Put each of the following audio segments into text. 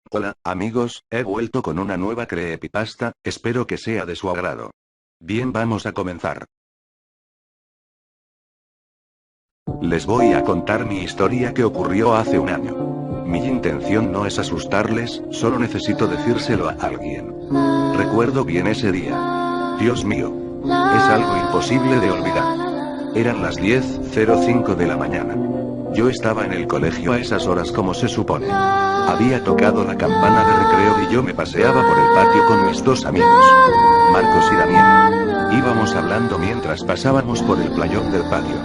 Hola, amigos, he vuelto con una nueva creepypasta, espero que sea de su agrado. Bien, vamos a comenzar. Les voy a contar mi historia que ocurrió hace un año. Mi intención no es asustarles, solo necesito decírselo a alguien. Recuerdo bien ese día. Dios mío. Es algo imposible de olvidar. Eran las 10:05 de la mañana. Yo estaba en el colegio a esas horas como se supone. Había tocado la campana de recreo y yo me paseaba por el patio con mis dos amigos, Marcos y Daniel. Íbamos hablando mientras pasábamos por el playón del patio.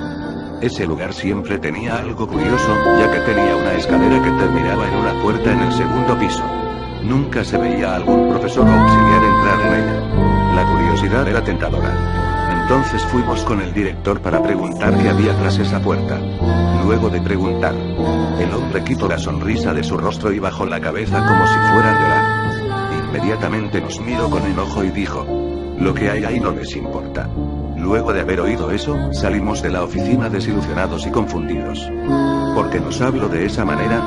Ese lugar siempre tenía algo curioso, ya que tenía una escalera que terminaba en una puerta en el segundo piso. Nunca se veía a algún profesor o auxiliar entrar en ella. La curiosidad era tentadora. Entonces fuimos con el director para preguntar qué había tras esa puerta. Luego de preguntar, el hombre quitó la sonrisa de su rostro y bajó la cabeza como si fuera a llorar. Inmediatamente nos miró con enojo y dijo: lo que hay ahí no les importa. Luego de haber oído eso, salimos de la oficina desilusionados y confundidos. ¿Por qué nos habló de esa manera?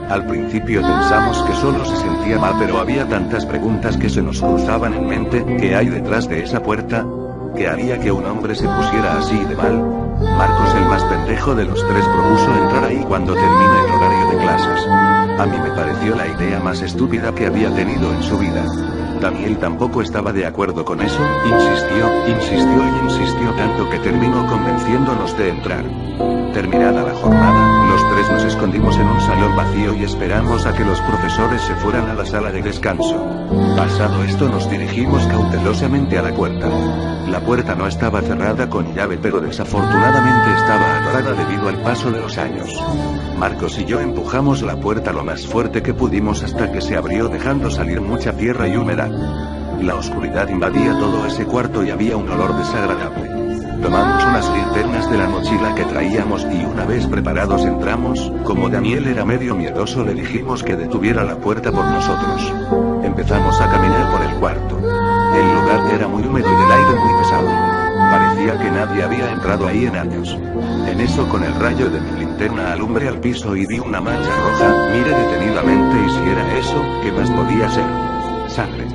Al principio pensamos que solo se sentía mal, pero había tantas preguntas que se nos cruzaban en mente. ¿Qué hay detrás de esa puerta? ¿Qué haría que un hombre se pusiera así de mal? Marcos, el más pendejo de los tres, propuso entrar ahí cuando termine el horario de clases. A mí me pareció la idea más estúpida que había tenido en su vida. Daniel tampoco estaba de acuerdo con eso, insistió tanto que terminó convenciéndonos de entrar. Terminada la jornada, los tres nos escondimos en un salón vacío y esperamos a que los profesores se fueran a la sala de descanso. Pasado esto, nos dirigimos cautelosamente a la puerta. La puerta no estaba cerrada con llave, pero desafortunadamente estaba atorada debido al paso de los años. Marcos y yo empujamos la puerta lo más fuerte que pudimos hasta que se abrió, dejando salir mucha tierra y humedad. La oscuridad invadía todo ese cuarto y había un olor desagradable. Tomamos unas linternas de la mochila que traíamos y una vez preparados entramos. Como Daniel era medio miedoso, le dijimos que detuviera la puerta por nosotros. Empezamos a caminar por el cuarto. El lugar era muy húmedo y el aire muy pesado. Parecía que nadie había entrado ahí en años. En eso, con el rayo de mi linterna alumbré al piso y vi una mancha roja. Miré detenidamente y si era eso, ¿qué más podía ser? Sangre.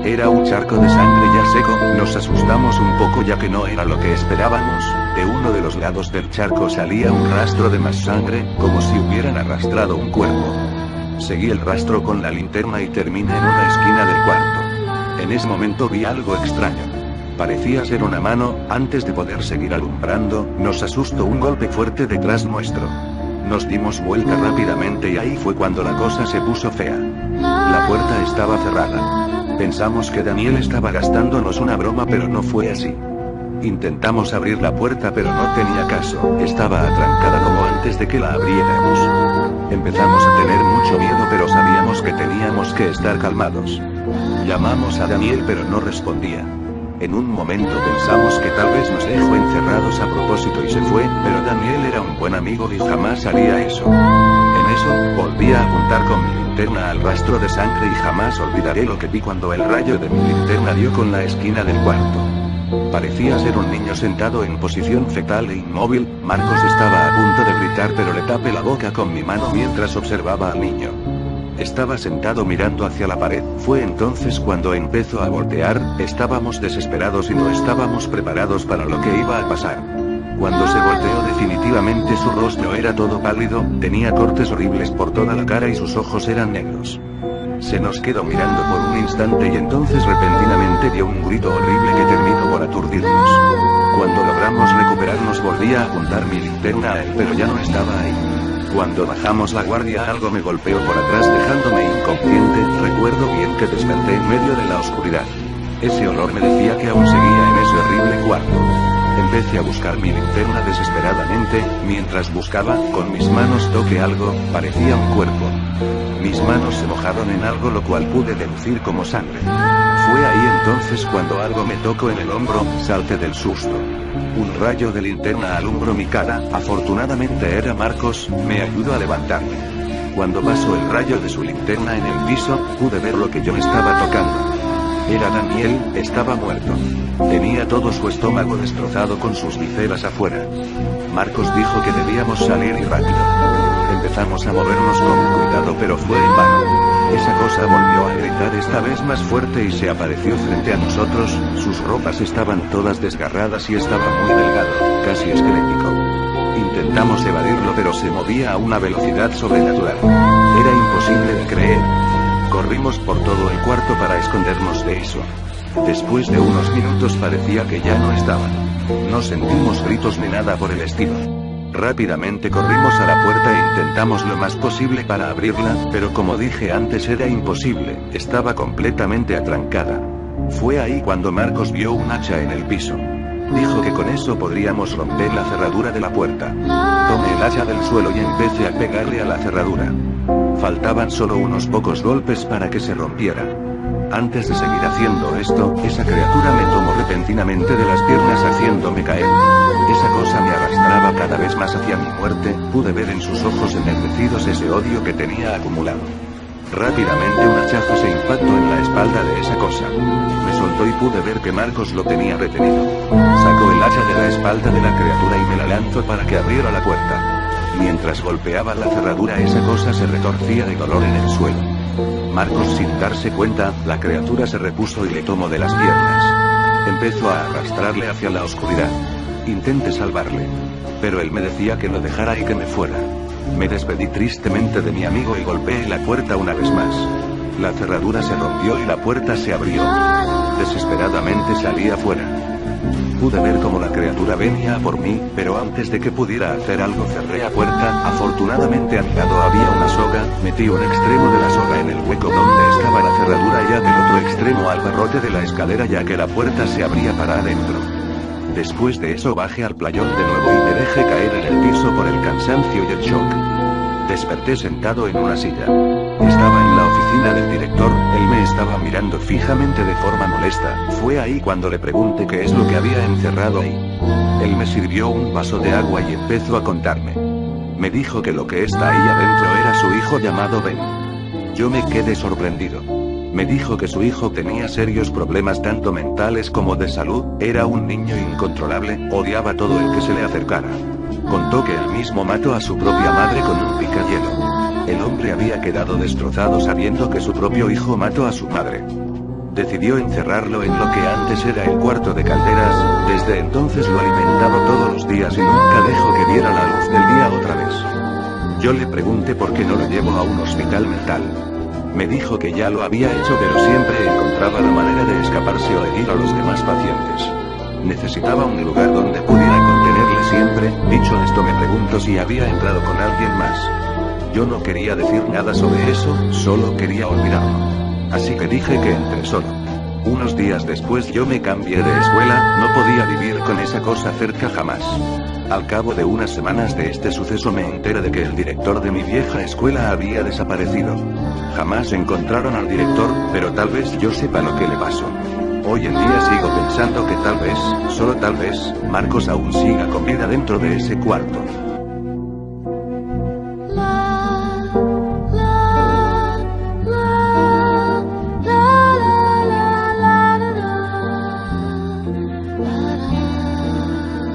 Era un charco de sangre ya seco. Nos asustamos un poco ya que no era lo que esperábamos. De uno de los lados del charco salía un rastro de más sangre, como si hubieran arrastrado un cuerpo. Seguí el rastro con la linterna y terminé en una esquina del cuarto. En ese momento vi algo extraño. Parecía ser una mano. Antes de poder seguir alumbrando, nos asustó un golpe fuerte detrás nuestro. Nos dimos vuelta rápidamente y ahí fue cuando la cosa se puso fea. La puerta estaba cerrada. Pensamos que Daniel estaba gastándonos una broma, pero no fue así. Intentamos abrir la puerta pero no tenía caso, estaba atrancada como antes de que la abriéramos. Empezamos a tener mucho miedo, pero sabíamos que teníamos que estar calmados. Llamamos a Daniel pero no respondía. En un momento pensamos que tal vez nos dejó encerrados a propósito y se fue, pero Daniel era un buen amigo y jamás haría eso. En eso, volví a apuntar con mi linterna al rastro de sangre y jamás olvidaré lo que vi cuando el rayo de mi linterna dio con la esquina del cuarto. Parecía ser un niño sentado en posición fetal e inmóvil. Marcos estaba a punto de gritar, pero le tapé la boca con mi mano mientras observaba al niño. Estaba sentado mirando hacia la pared. Fue entonces cuando empezó a voltear. Estábamos desesperados y no estábamos preparados para lo que iba a pasar. Cuando se volteó, definitivamente su rostro era todo pálido, tenía cortes horribles por toda la cara y sus ojos eran negros. Se nos quedó mirando por un instante y entonces repentinamente dio un grito horrible que terminó por aturdirnos. Cuando logramos recuperarnos, volví a apuntar mi linterna a él, pero ya no estaba ahí. Cuando bajamos la guardia, algo me golpeó por atrás dejándome inconsciente. Recuerdo bien que desperté en medio de la oscuridad. Ese olor me decía que aún seguía en ese horrible cuarto. Empecé a buscar mi linterna desesperadamente. Mientras buscaba, con mis manos toqué algo, parecía un cuerpo. Mis manos se mojaron en algo, lo cual pude deducir como sangre. Fue ahí entonces cuando algo me tocó en el hombro, salté del susto. Un rayo de linterna alumbró mi cara, afortunadamente era Marcos, me ayudó a levantarme. Cuando pasó el rayo de su linterna en el piso, pude ver lo que yo estaba tocando. Era Daniel, estaba muerto. Tenía todo su estómago destrozado con sus vísceras afuera. Marcos dijo que debíamos salir y rápido. Empezamos a movernos con cuidado, pero fue en vano. Esa cosa volvió a gritar esta vez más fuerte y se apareció frente a nosotros. Sus ropas estaban todas desgarradas y estaba muy delgado, casi esquelético. Intentamos evadirlo pero se movía a una velocidad sobrenatural. Era imposible de creer. Corrimos por todo el cuarto para escondernos de eso. Después de unos minutos parecía que ya no estaban. No sentimos gritos ni nada por el estilo. Rápidamente corrimos a la puerta e intentamos lo más posible para abrirla, pero como dije antes era imposible, estaba completamente atrancada. Fue ahí cuando Marcos vio un hacha en el piso. Dijo que con eso podríamos romper la cerradura de la puerta. Tomé el hacha del suelo y empecé a pegarle a la cerradura. Faltaban solo unos pocos golpes para que se rompiera. Antes de seguir haciendo esto, esa criatura me tomó repentinamente de las piernas haciéndome caer. Esa cosa me arrastraba cada vez más hacia mi muerte, pude ver en sus ojos ennegrecidos ese odio que tenía acumulado. Rápidamente un hachazo se impactó en la espalda de esa cosa. Me soltó y pude ver que Marcos lo tenía retenido. Sacó el hacha de la espalda de la criatura y me la lanzó para que abriera la puerta. Mientras golpeaba la cerradura esa cosa se retorcía de dolor en el suelo. Marcos sin darse cuenta, la criatura se repuso y le tomó de las piernas. Empezó a arrastrarle hacia la oscuridad. Intenté salvarle. Pero él me decía que lo dejara y que me fuera. Me despedí tristemente de mi amigo y golpeé la puerta una vez más. La cerradura se rompió y la puerta se abrió. Desesperadamente salí afuera. Pude ver cómo la criatura venía a por mí, pero antes de que pudiera hacer algo cerré la puerta. Afortunadamente a mi lado había una soga, metí un extremo de la soga en el hueco donde estaba la cerradura y el otro extremo al barrote de la escalera ya que la puerta se abría para adentro. Después de eso bajé al playón de nuevo y me dejé caer en el piso por el cansancio y el shock. Desperté sentado en una silla. Estaba en la oficina del director, él me estaba mirando fijamente de forma molesta. Fue ahí cuando le pregunté qué es lo que había encerrado ahí. Él me sirvió un vaso de agua y empezó a contarme. Me dijo que lo que está ahí adentro era su hijo llamado Ben. Yo me quedé sorprendido. Me dijo que su hijo tenía serios problemas tanto mentales como de salud, era un niño incontrolable, odiaba a todo el que se le acercara. Contó que él mismo mató a su propia madre con un picayelo. El hombre había quedado destrozado sabiendo que su propio hijo mató a su madre. Decidió encerrarlo en lo que antes era el cuarto de calderas, desde entonces lo alimentaba todos los días y nunca dejó que viera la luz del día otra vez. Yo le pregunté por qué no lo llevó a un hospital mental. Me dijo que ya lo había hecho pero siempre encontraba la manera de escaparse o herir a los demás pacientes. Necesitaba un lugar donde pudiera contenerle siempre. Dicho esto me pregunto si había entrado con alguien más. Yo no quería decir nada sobre eso, solo quería olvidarlo. Así que dije que entré solo. Unos días después yo me cambié de escuela, no podía vivir con esa cosa cerca jamás. Al cabo de unas semanas de este suceso me enteré de que el director de mi vieja escuela había desaparecido. Jamás encontraron al director, pero tal vez yo sepa lo que le pasó. Hoy en día sigo pensando que tal vez, solo tal vez, Marcos aún siga con vida dentro de ese cuarto.